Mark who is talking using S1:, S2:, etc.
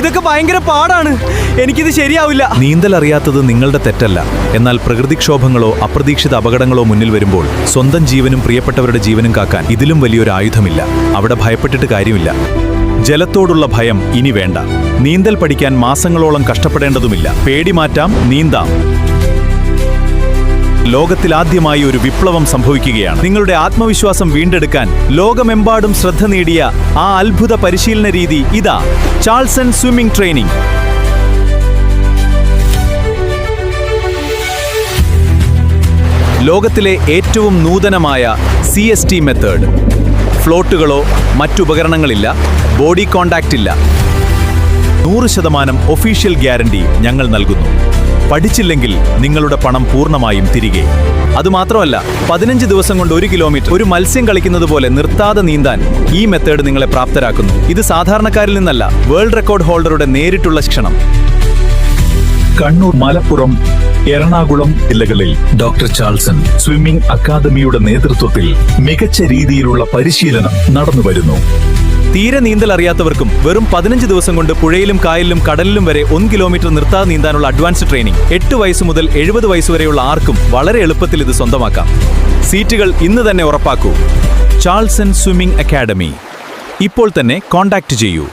S1: ഇതൊക്കെ ഭയങ്കര പാടാണ്. എനിക്കിത് ശരിയാവില്ല.
S2: നീന്തൽ അറിയാത്തത് നിങ്ങളുടെ തെറ്റല്ല. എന്നാൽ പ്രകൃതിക്ഷോഭങ്ങളോ അപ്രതീക്ഷിത അപകടങ്ങളോ മുന്നിൽ വരുമ്പോൾ സ്വന്തം ജീവനും പ്രിയപ്പെട്ടവരുടെ ജീവനും കാക്കാൻ ഇതിലും വലിയൊരു ആയുധമില്ല. അവിടെ ഭയപ്പെട്ടിട്ട് കാര്യമില്ല. ജലത്തോടുള്ള ഭയം ഇനി വേണ്ട. നീന്തൽ പഠിക്കാൻ മാസങ്ങളോളം കഷ്ടപ്പെടേണ്ടതുമില്ല. പേടി മാറ്റാം, നീന്താം. ലോകത്തിലാദ്യമായി ഒരു വിപ്ലവം സംഭവിക്കുകയാണ്. നിങ്ങളുടെ ആത്മവിശ്വാസം വീണ്ടെടുക്കാൻ ലോകമെമ്പാടും ശ്രദ്ധ നേടിയ ആ അത്ഭുത പരിശീലന രീതി ഇതാ, ചാൾസൺ സ്വിമ്മിംഗ് ട്രെയിനിംഗ്. ലോകത്തിലെ ഏറ്റവും നൂതനമായ CST മെത്തേഡ്. ഫ്ലോട്ടുകളോ മറ്റുപകരണങ്ങളില്ല, ബോഡി കോണ്ടാക്റ്റ് ഇല്ല. 100% ഒഫീഷ്യൽ ഗ്യാരണ്ടി ഞങ്ങൾ നൽകുന്നു. പഠിച്ചില്ലെങ്കിൽ നിങ്ങളുടെ പണം പൂർണ്ണമായും തിരികെ. അതുമാത്രമല്ല, 15 ദിവസം കൊണ്ട് 1 കിലോമീറ്റർ ഒരു മത്സ്യം കളിക്കുന്നത് പോലെ നിർത്താതെ നീന്താൻ ഈ മെത്തേഡ് നിങ്ങളെ പ്രാപ്തരാക്കുന്നു. ഇത് സാധാരണക്കാരിൽ നിന്നല്ല, വേൾഡ് റെക്കോർഡ് ഹോൾഡറുടെ നേരിട്ടുള്ള ശിക്ഷണം.
S3: കണ്ണൂർ, മലപ്പുറം, എറണാകുളം ജില്ലകളിൽ ഡോക്ടർ ചാൾസൺ സ്വിമ്മിംഗ് അക്കാദമിയുടെ നേതൃത്വത്തിൽ മികച്ച രീതിയിലുള്ള പരിശീലനം നടന്നുവരുന്നു.
S2: തീരെ നീന്തൽ അറിയാത്തവർക്കും വെറും 15 ദിവസം കൊണ്ട് പുഴയിലും കായലിലും കടലിലും വരെ 1 കിലോമീറ്റർ നിർത്താതെ നീന്താനുള്ള അഡ്വാൻസ്ഡ് ട്രെയിനിങ്. 8 വയസ്സ് മുതൽ 70 വയസ്സ് വരെയുള്ള ആർക്കും വളരെ എളുപ്പത്തിൽ ഇത് സ്വന്തമാക്കാം. സീറ്റുകൾ ഇന്ന് തന്നെ ഉറപ്പാക്കൂ. Charlson swimming academy. ഇപ്പോൾ തന്നെ കോൺടാക്ട് ചെയ്യൂ.